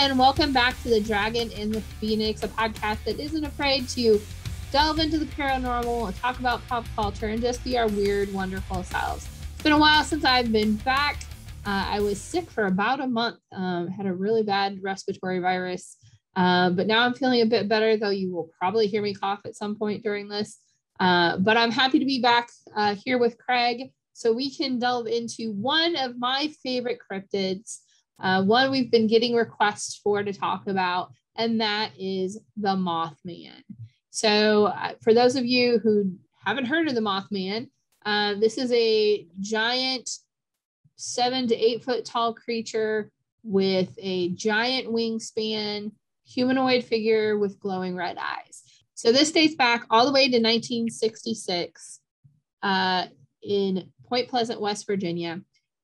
and welcome back to The Dragon and the Phoenix, a podcast that isn't afraid to delve into the paranormal and talk about pop culture and just be our weird, wonderful selves. It's been a while since I've been back. I was sick for about a month, had a really bad respiratory virus, but now I'm feeling a bit better, though you will probably hear me cough at some point during this. But I'm happy to be back here with Craig so we can delve into one of my favorite cryptids, one we've been getting requests for to talk about, and that is the Mothman. So for those of you who haven't heard of the Mothman, this is a giant 7 to 8 foot tall creature with a giant wingspan, humanoid figure with glowing red eyes. So this dates back all the way to 1966 in Point Pleasant, West Virginia.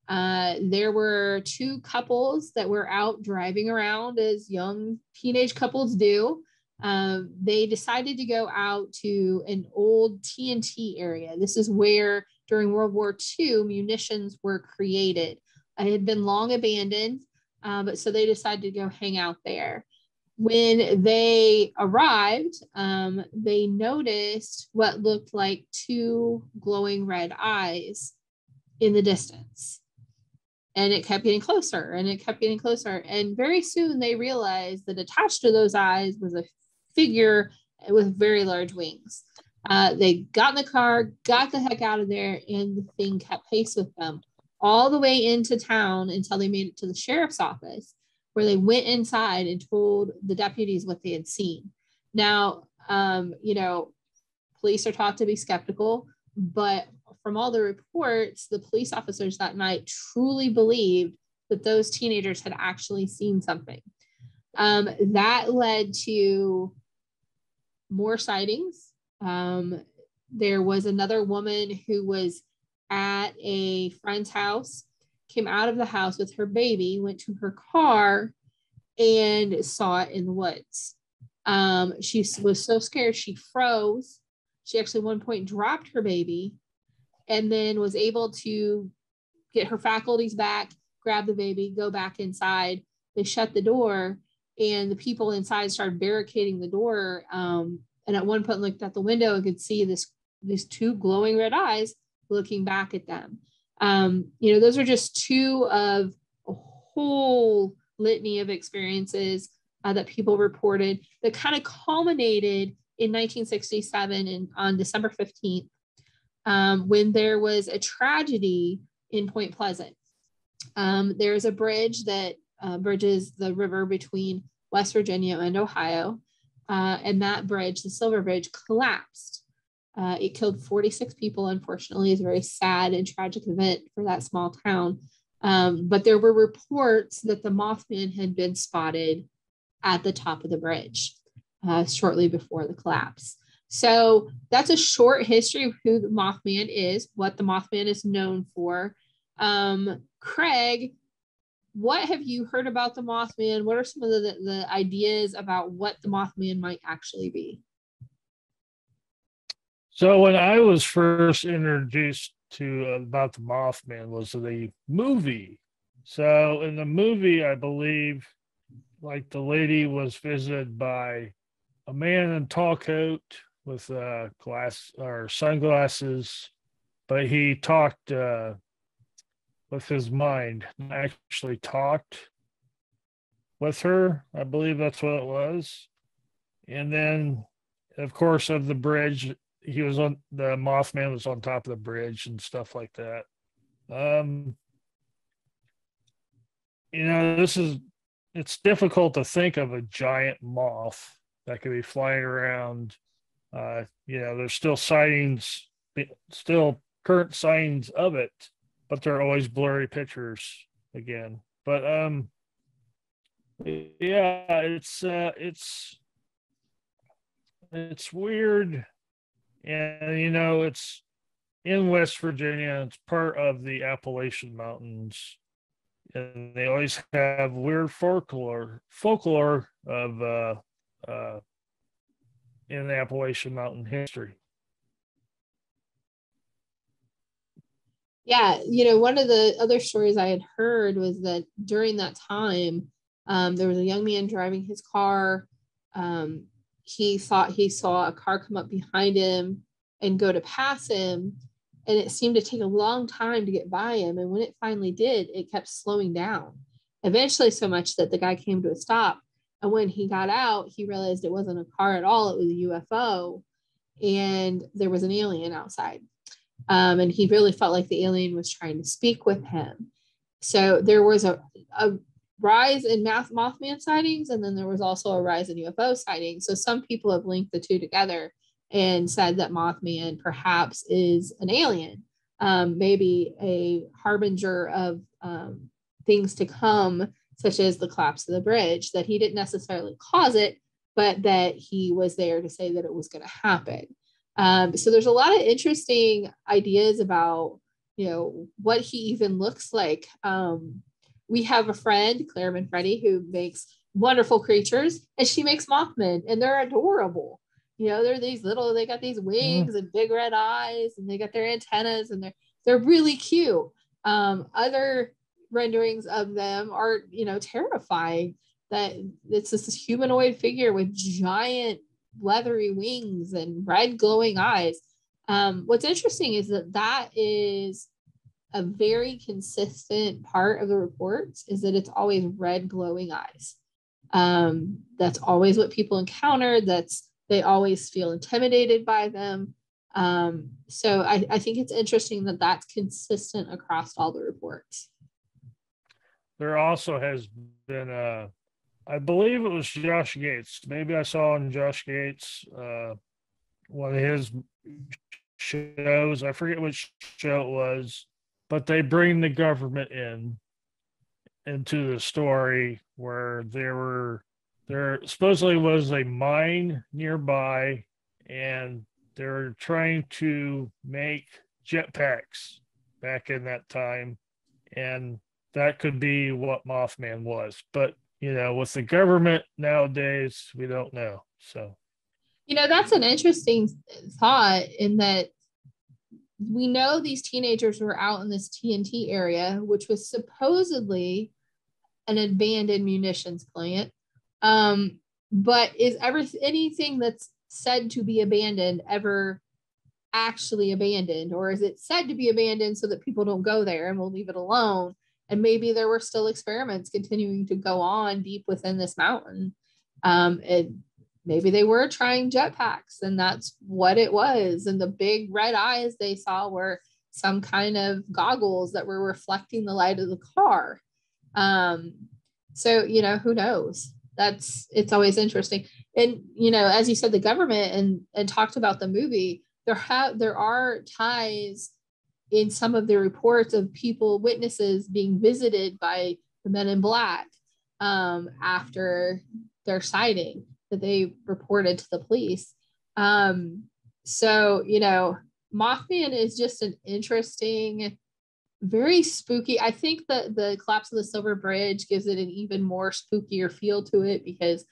There were two couples that were out driving around as young teenage couples do. They decided to go out to an old TNT area. This is where during World War II munitions were created. It had been long abandoned, but so they decided to go hang out there. When they arrived, they noticed what looked like two glowing red eyes in the distance. And it kept getting closer and it kept getting closer. And very soon they realized that attached to those eyes was a figure with very large wings. They got in the car, got the heck out of there, and the thing kept pace with them all the way into town until they made it to the sheriff's office, where they went inside and told the deputies what they had seen. Now, police are taught to be skeptical, but from all the reports, the police officers that night truly believed that those teenagers had actually seen something. That led to more sightings. There was another woman who was at a friend's house, came out of the house with her baby, went to her car, and saw it in the woods. She was so scared she froze. She actually at one point dropped her baby and then was able to get her faculties back, grab the baby, go back inside. They shut the door, and the people inside started barricading the door. And at one point looked out the window and could see these two glowing red eyes looking back at them. Those are just two of a whole litany of experiences that people reported that kind of culminated in 1967 and on December 15th, when there was a tragedy in Point Pleasant. There's a bridge that bridges the river between West Virginia and Ohio. And that bridge, the Silver Bridge, collapsed. It killed 46 people, unfortunately. It's a very sad and tragic event for that small town. But there were reports that the Mothman had been spotted at the top of the bridge shortly before the collapse. So that's a short history of who the Mothman is, what the Mothman is known for. Craig, what have you heard about the Mothman? What are some of the ideas about what the Mothman might actually be? So when I was first introduced to about the Mothman was the movie. So in the movie, I believe, like the lady was visited by a man in a tall coat with glass or sunglasses, but he talked with his mind, actually talked with her. I believe that's what it was. And then, of course, of the bridge, the Mothman was on top of the bridge and stuff like that. It's difficult to think of a giant moth that could be flying around. There's still current sightings of it, but they're always blurry pictures again. But it's weird. And, it's in West Virginia. It's part of the Appalachian Mountains. And they always have weird folklore of in the Appalachian Mountain history. Yeah, one of the other stories I had heard was that during that time, There was a young man driving his car. He thought he saw a car come up behind him and go to pass him, and it seemed to take a long time to get by him. And when it finally did, it kept slowing down, eventually so much that the guy came to a stop. And when he got out, he realized it wasn't a car at all. It was a UFO, and there was an alien outside. And he really felt like the alien was trying to speak with him. So there was a rise in Mothman sightings, and then there was also a rise in UFO sightings. So some people have linked the two together and said that Mothman perhaps is an alien, maybe a harbinger of things to come, such as the collapse of the bridge, that he didn't necessarily cause it, but that he was there to say that it was going to happen. So there's a lot of interesting ideas about, what he even looks like. We have a friend, Claire Manfredi, who makes wonderful creatures, and she makes Mothman, and they're adorable. They're these little, they got these wings and big red eyes, and they got their antennas, and they're really cute. Other renderings of them are, terrifying, that it's this humanoid figure with giant leathery wings and red glowing eyes. What's interesting is that is a very consistent part of the reports, is that it's always red glowing eyes. That's always what people encounter. They always feel intimidated by them. So I think it's interesting that that's consistent across all the reports. There also has been I believe it was Josh Gates. Maybe I saw on Josh Gates one of his shows. I forget which show it was, but they bring the government into the story where there supposedly was a mine nearby, and they're trying to make jetpacks back in that time, and that could be what Mothman was. But with the government nowadays, we don't know. So, that's an interesting thought, in that we know these teenagers were out in this TNT area, which was supposedly an abandoned munitions plant. But is anything that's said to be abandoned ever actually abandoned, or is it said to be abandoned so that people don't go there and we'll leave it alone? And maybe there were still experiments continuing to go on deep within this mountain. And maybe they were trying jetpacks, and that's what it was. And the big red eyes they saw were some kind of goggles that were reflecting the light of the car. So, who knows? It's always interesting. And, as you said, the government and talked about the movie, there are ties in some of the reports of witnesses being visited by the men in black after their sighting that they reported to the police. So, Mothman is just an interesting, very spooky. I think that the collapse of the Silver Bridge gives it an even more spookier feel to it, because,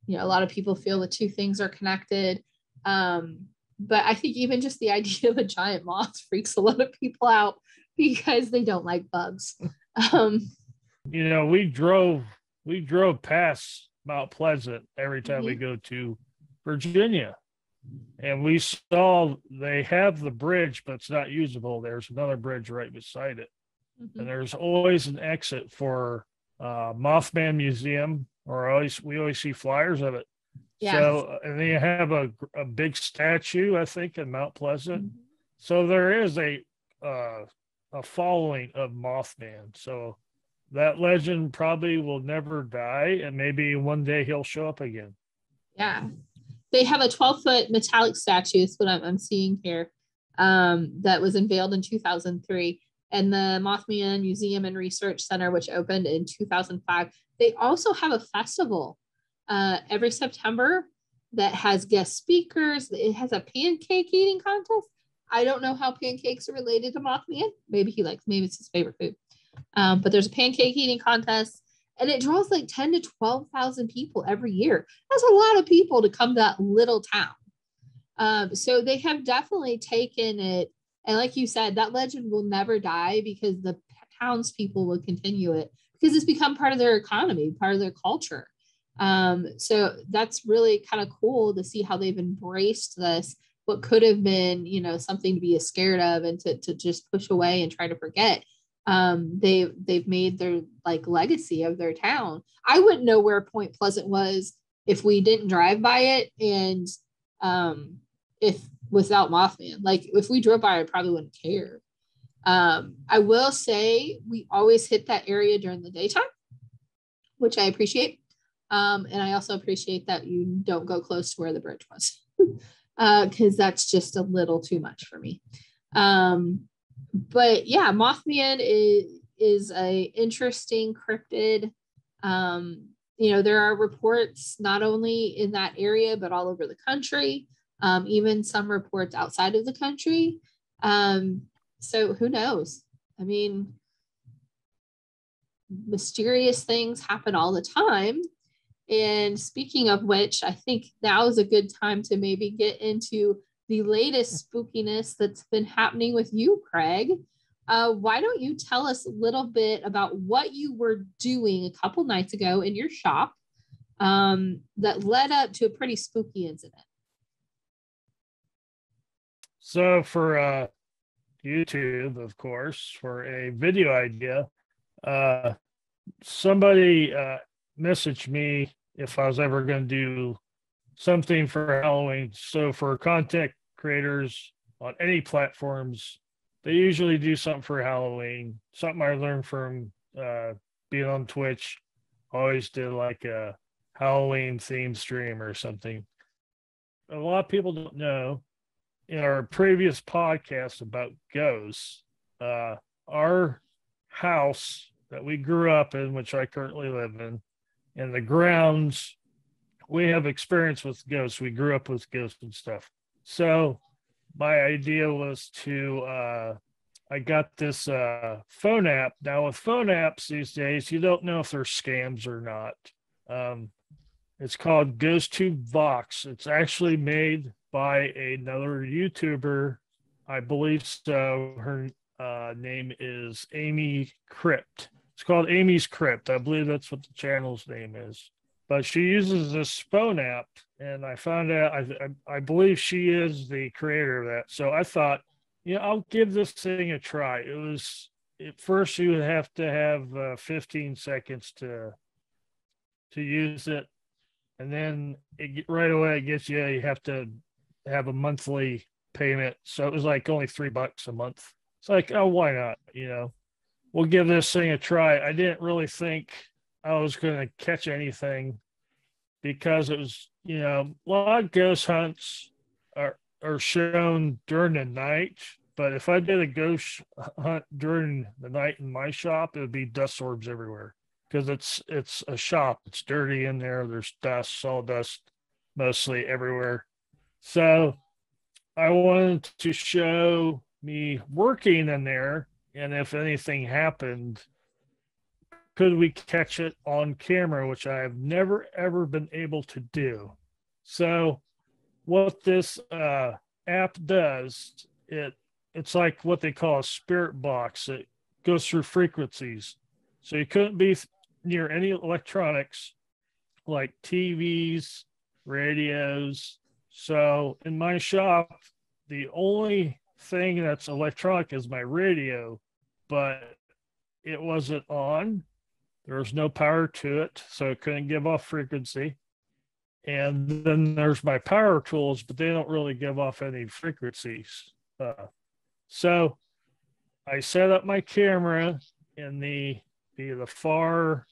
a lot of people feel the two things are connected. But I think even just the idea of a giant moth freaks a lot of people out because they don't like bugs. We drove past Mount Pleasant every time we go to Virginia, and we saw they have the bridge, but it's not usable. There's another bridge right beside it, and there's always an exit for Mothman Museum, or we always see flyers of it. Yeah. So, and they have a big statue, I think, in Mount Pleasant. So there is a following of Mothman. So that legend probably will never die, and maybe one day he'll show up again. Yeah. They have a 12-foot metallic statue, is what I'm seeing here, that was unveiled in 2003. And the Mothman Museum and Research Center, which opened in 2005. They also have a festival every September that has guest speakers. It has a pancake eating contest. I don't know how pancakes are related to Mothman. Maybe maybe it's his favorite food. But there's a pancake eating contest, and it draws like 10 to 12,000 people every year. That's a lot of people to come to that little town. So they have definitely taken it. And like you said, that legend will never die because the townspeople will continue it, because it's become part of their economy, part of their culture. So that's really kind of cool to see how they've embraced this, what could have been, something to be scared of and to just push away and try to forget. They've made their like legacy of their town. I wouldn't know where Point Pleasant was if we didn't drive by it, and if without Mothman. Like if we drove by, I probably wouldn't care. I will say we always hit that area during the daytime, which I appreciate. And I also appreciate that you don't go close to where the bridge was, because that's just a little too much for me. But yeah, Mothman is a interesting cryptid. There are reports not only in that area, but all over the country, even some reports outside of the country. So who knows? I mean, mysterious things happen all the time. And speaking of which, I think now is a good time to maybe get into the latest spookiness that's been happening with you, Craig. Why don't you tell us a little bit about what you were doing a couple nights ago in your shop that led up to a pretty spooky incident? So for YouTube, of course, for a video idea, somebody messaged me if I was ever going to do something for Halloween. So for content creators on any platforms, they usually do something for Halloween. Something I learned from being on Twitch. Always did like a Halloween themed stream or something. A lot of people don't know, in our previous podcast about ghosts, our house that we grew up in, which I currently live in, and the grounds, we have experience with ghosts. We grew up with ghosts and stuff. So my idea was I got this phone app. Now with phone apps these days, you don't know if they're scams or not. It's called GhostTube Vox. It's actually made by another YouTuber, I believe so. Her name is Amy Crypt. It's called Amy's Crypt. I believe that's what the channel's name is. But she uses this phone app, and I found out, I believe she is the creator of that. So I thought, I'll give this thing a try. At first you would have to have 15 seconds to use it. And then right away it gets you have to have a monthly payment. So it was like only $3 a month. It's like, oh, why not? We'll give this thing a try. I didn't really think I was going to catch anything because it was, a lot of ghost hunts are shown during the night. But if I did a ghost hunt during the night in my shop, it would be dust orbs everywhere because it's a shop. It's dirty in there. There's dust, sawdust, mostly everywhere. So I wanted to show me working in there, and if anything happened, could we catch it on camera, which I have never, ever been able to do. So what this app does, it's like what they call a spirit box. It goes through frequencies. So you couldn't be near any electronics like TVs, radios. So in my shop, the only thing that's electronic is my radio, but it wasn't on. There was no power to it, so it couldn't give off frequency. And then there's my power tools, but they don't really give off any frequencies. So I set up my camera in the far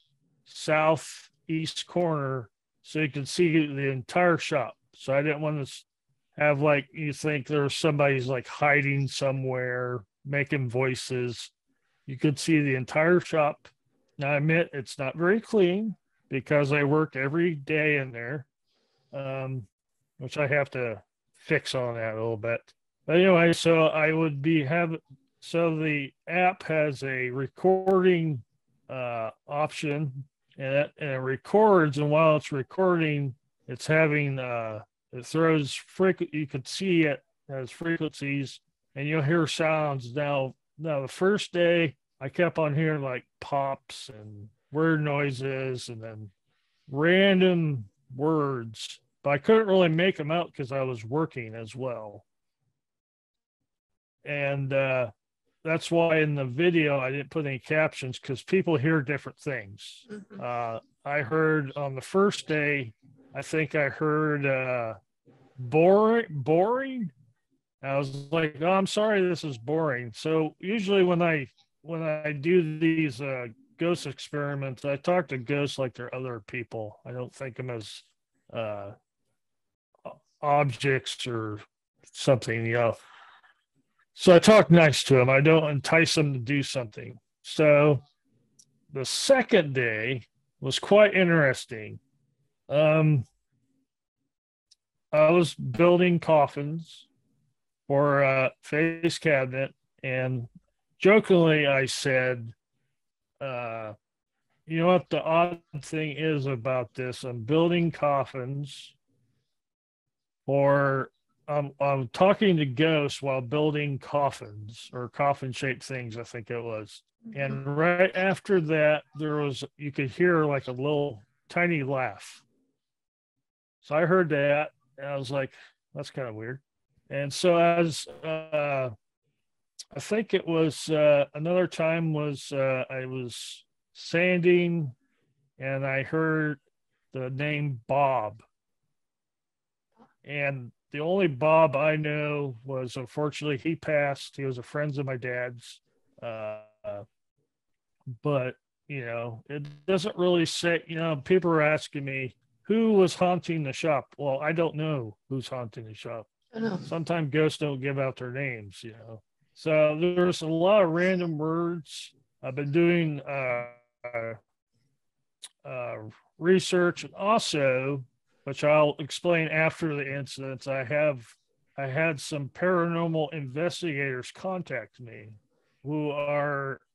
southeast corner so you can see the entire shop. So I didn't want to have like you think there's somebody's like hiding somewhere making voices. You could see the entire shop. Now I admit it's not very clean because I work every day in there, which I have to fix on that a little bit. But anyway, so I would so the app has a recording option, and it records, and while it's recording, it's having it throws you could see it as frequencies, and you'll hear sounds. Now the first day I kept on hearing like pops and weird noises and then random words, but I couldn't really make them out because I was working as well. And that's why in the video I didn't put any captions, because people hear different things. I heard on the first day, I think I heard boring. I was like, oh, I'm sorry, this is boring. So usually when I do these ghost experiments, I talk to ghosts like they're other people. I don't think them as objects or something, you know. So I talk nice to them. I don't entice them to do something. So the second day was quite interesting. I was building coffins for a face cabinet, and jokingly I said, you know what the odd thing is about this? I'm building coffins for I'm talking to ghosts while building coffins or coffin shaped things, I think it was. And right after that, you could hear like a little tiny laugh. So I heard that and I was like, that's kind of weird. And so as I think it was another time was I was sanding and I heard the name Bob. And the only Bob I know was, unfortunately, he passed. He was a friend of my dad's. But, you know, it doesn't really say, you know, people are asking me who was haunting the shop. Well, I don't know who's haunting the shop. Sometimes ghosts don't give out their names, you know. So there's a lot of random words. I've been doing research, and also, which I'll explain after the incidents, I had some paranormal investigators contact me who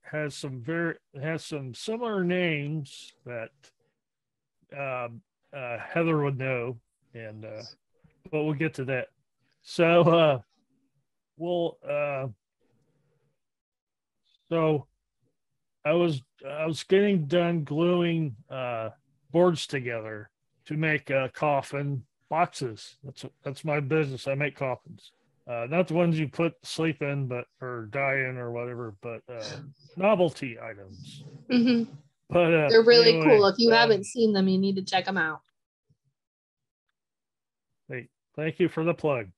has some similar names that Heather would know, and but we'll get to that. So so I was getting done gluing boards together to make coffin boxes. That's my business. I make coffins, not the ones you put sleep in, but or die in or whatever, but novelty items. Mm-hmm. But they're really cool. If you haven't seen them, you need to check them out. Thank you for the plug.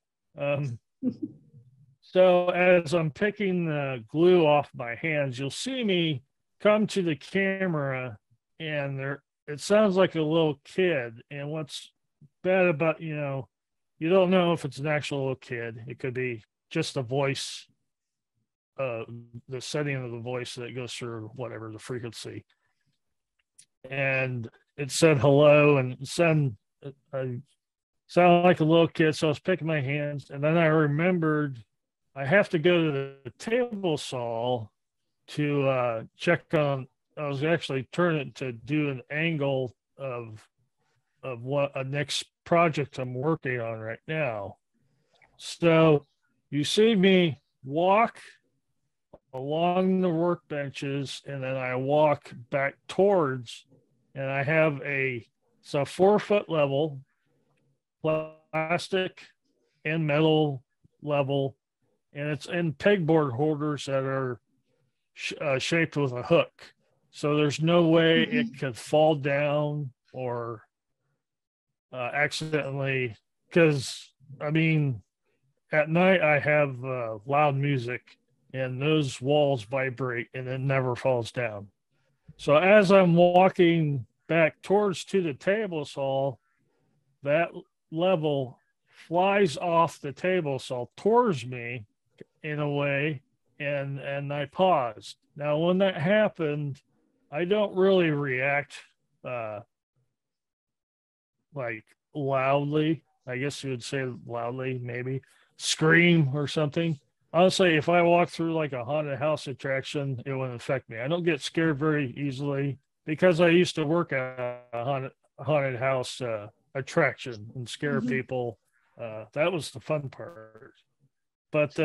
So as I'm picking the glue off my hands, you'll see me come to the camera, and it sounds like a little kid. And what's bad about, you know, you don't know if it's an actual little kid. It could be just a voice, the setting of the voice that goes through whatever the frequency. And it said hello, and I sounded like a little kid. So I was picking my hands, and then I remembered I have to go to the table saw to check on. I was actually turning to do an angle of what a next project I'm working on right now. So you see me walk along the workbenches, and then I walk back towards, and I have it's a 4-foot level, plastic and metal level, and it's in pegboard holders that are shaped with a hook. So there's no way it could fall down or accidentally, because I mean, at night I have loud music and those walls vibrate and it never falls down. So as I'm walking back towards to the table saw, that level flies off the table saw towards me in a way, and I paused. Now when that happened, I don't really react like loudly. I guess you would say loudly, maybe scream or something. Honestly, if I walk through like a haunted house attraction, it wouldn't affect me. I don't get scared very easily because I used to work at a haunted house attraction and scare people. That was the fun part. But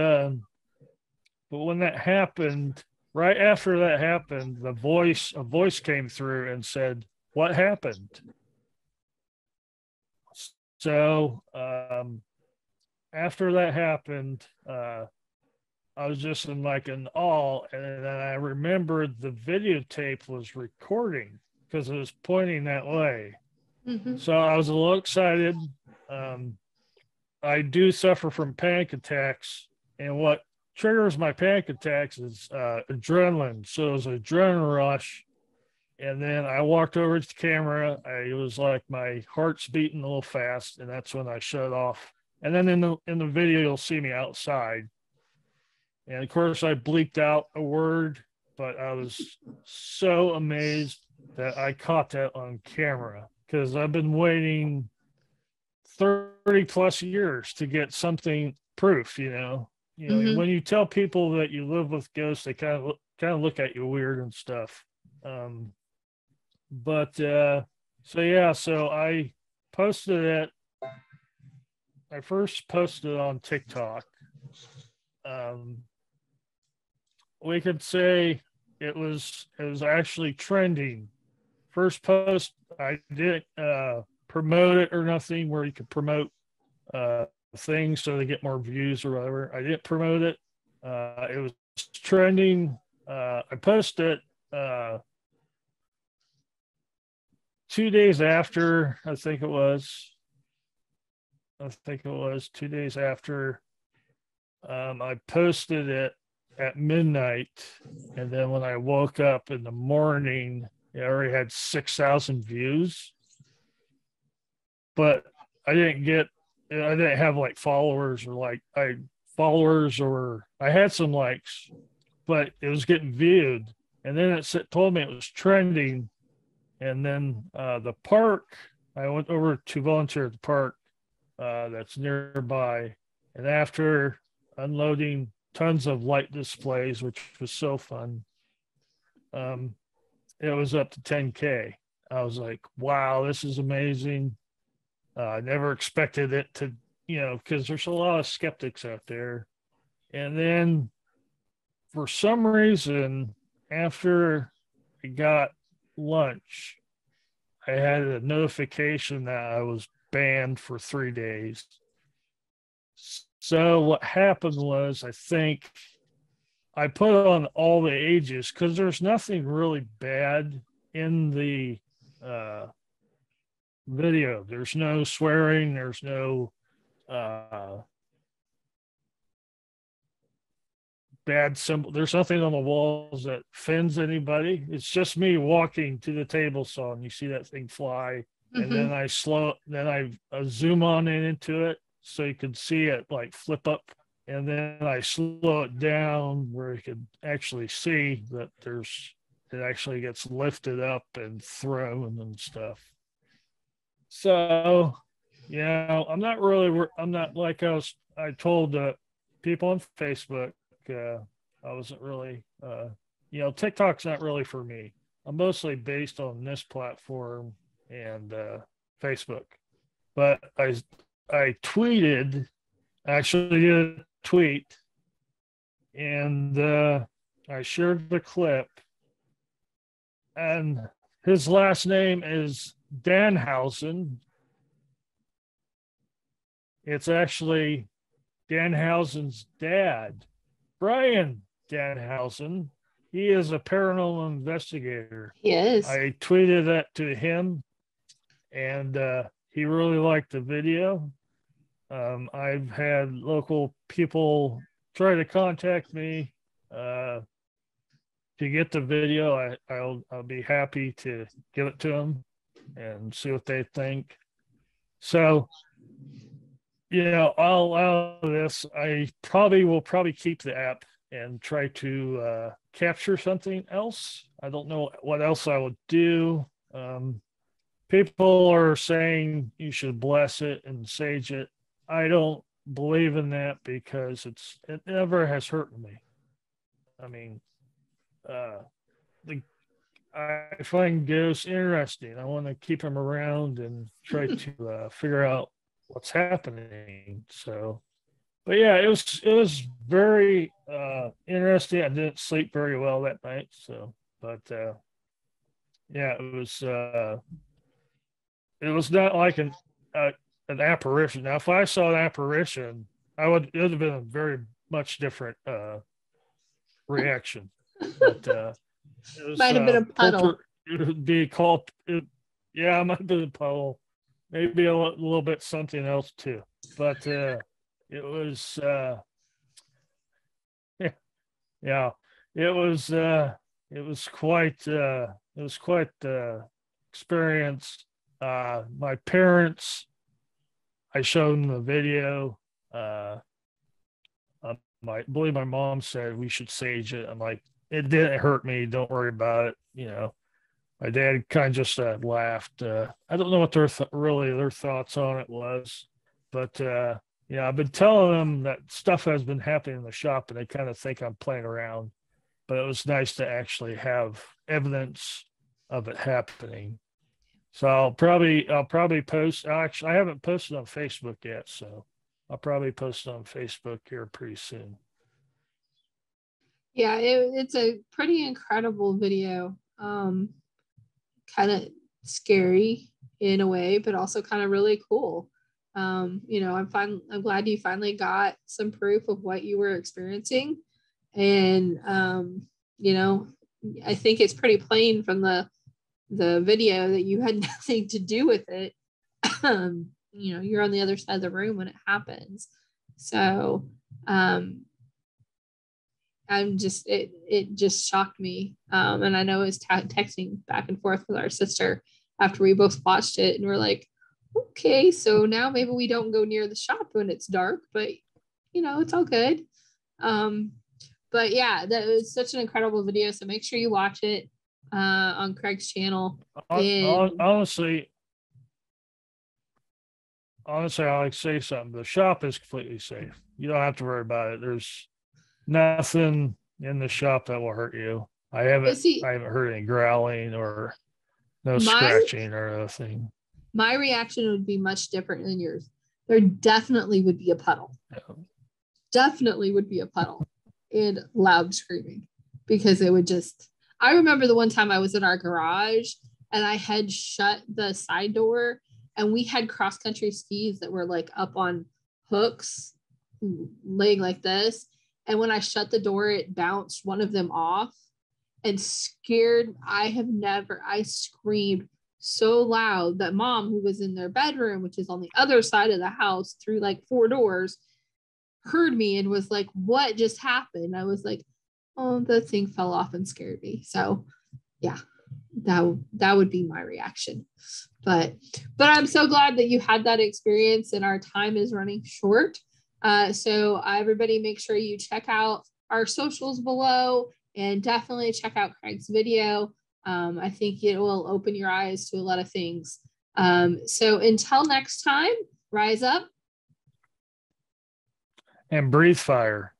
when that happened, right after that happened, a voice came through and said, "What happened?" So after that happened, I was just in like an awe, and then I remembered the videotape was recording because it was pointing that way. Mm-hmm. So I was a little excited. Um, I do suffer from panic attacks, and what triggers my panic attacks is adrenaline. So it was an adrenaline rush, and then I walked over to the camera. It was like my heart's beating a little fast, and that's when I shut off. And then in the video, you'll see me outside, and of course I bleeped out a word, but I was so amazed that I caught that on camera because I've been waiting 30 plus years to get something proof, Mm-hmm. when you tell people that you live with ghosts, they kind of look at you weird and stuff. But so yeah, so posted it. I first posted it on TikTok. Um, we could say it was actually trending. First post, I didn't promote it or nothing where you could promote uh, things so they get more views or whatever. I didn't promote it. It was trending. I posted it 2 days after. I think it was 2 days after. I posted it at midnight, and then when I woke up in the morning, it already had 6,000 views. But I didn't get, I didn't have like followers or I had some likes, but it was getting viewed. And then told me it was trending. And then the park, I went over to volunteer at the park that's nearby. And after unloading tons of light displays, which was so fun, um, it was up to 10K. I was like, wow, this is amazing. I never expected it to, because there's a lot of skeptics out there. And then for some reason, after I got lunch, I had a notification that I was banned for 3 days. So what happened was, I think I put on all the ages because there's nothing really bad in the uh, video. There's no swearing. There's no uh, bad symbol. There's nothing on the walls that offends anybody. It's just me walking to the table saw, and you see that thing fly, and Mm-hmm. then I zoom on into it so you can see it like flip up, and then I slow it down where you can actually see that it actually gets lifted up and thrown and stuff. So, I'm not like I told people on Facebook, uh, I wasn't really, TikTok's not really for me. I'm mostly based on this platform and Facebook. But I tweeted, actually did a tweet, and I shared the clip, and his last name is Danhausen. It's actually Danhausen's dad, Brian Danhausen. He is a paranormal investigator. He is. I tweeted that to him, and he really liked the video. I've had local people try to contact me to get the video. I'll be happy to give it to them and see what they think. So, all out of this, I will probably keep the app and try to capture something else. I don't know what else I would do. People are saying you should bless it and sage it. I don't believe in that because it never has hurt me. I mean, uh, the, I find ghosts interesting. I want to keep them around and try to figure out what's happening. So, But yeah, it was very interesting. I didn't sleep very well that night, so but yeah, it was not like an apparition. Now, if I saw an apparition, it would have been a very much different reaction. But it was Might have been a puddle. it would be called. Yeah, it might have been a puddle, maybe a little bit something else too. But it was yeah, it was quite experience. My parents, I showed them the video. Uh, I believe my mom said we should sage it. I'm like, it didn't hurt me. Don't worry about it. My dad kind of just laughed. I don't know what really their thoughts on it was, but I've been telling them that stuff has been happening in the shop, and they kind of think I'm playing around. But it was nice to actually have evidence of it happening. So I'll probably post. Actually, I haven't posted on Facebook yet, so I'll probably post it on Facebook here pretty soon. Yeah, it's a pretty incredible video. Kind of scary in a way, but also kind of really cool. I'm glad you finally got some proof of what you were experiencing. And I think it's pretty plain from the video that you had nothing to do with it. You're on the other side of the room when it happens. So it just shocked me. And I know I was texting back and forth with our sister after we both watched it, and we're like, okay, so now maybe we don't go near the shop when it's dark, but it's all good. But yeah, that was such an incredible video. So make sure you watch it on Craig's channel. Honestly, I like to say something. The shop is completely safe. You don't have to worry about it. There's nothing in the shop that will hurt you. I haven't heard any growling or no scratching or anything. My reaction would be much different than yours. There definitely would be a puddle. Yeah. Definitely would be a puddle and loud screaming, because it would just. I remember the one time I was in our garage and I had shut the side door, and we had cross country skis that were like up on hooks, laying like this. And when I shut the door, it bounced one of them off and scared. I screamed so loud that Mom, who was in their bedroom, which is on the other side of the house through like 4 doors, heard me and was like, what just happened? I was like, oh, the thing fell off and scared me. So yeah, that would be my reaction. But I'm so glad that you had that experience, and our time is running short. So everybody make sure you check out our socials below, and definitely check out Craig's video. I think it will open your eyes to a lot of things. So until next time, rise up and breathe fire.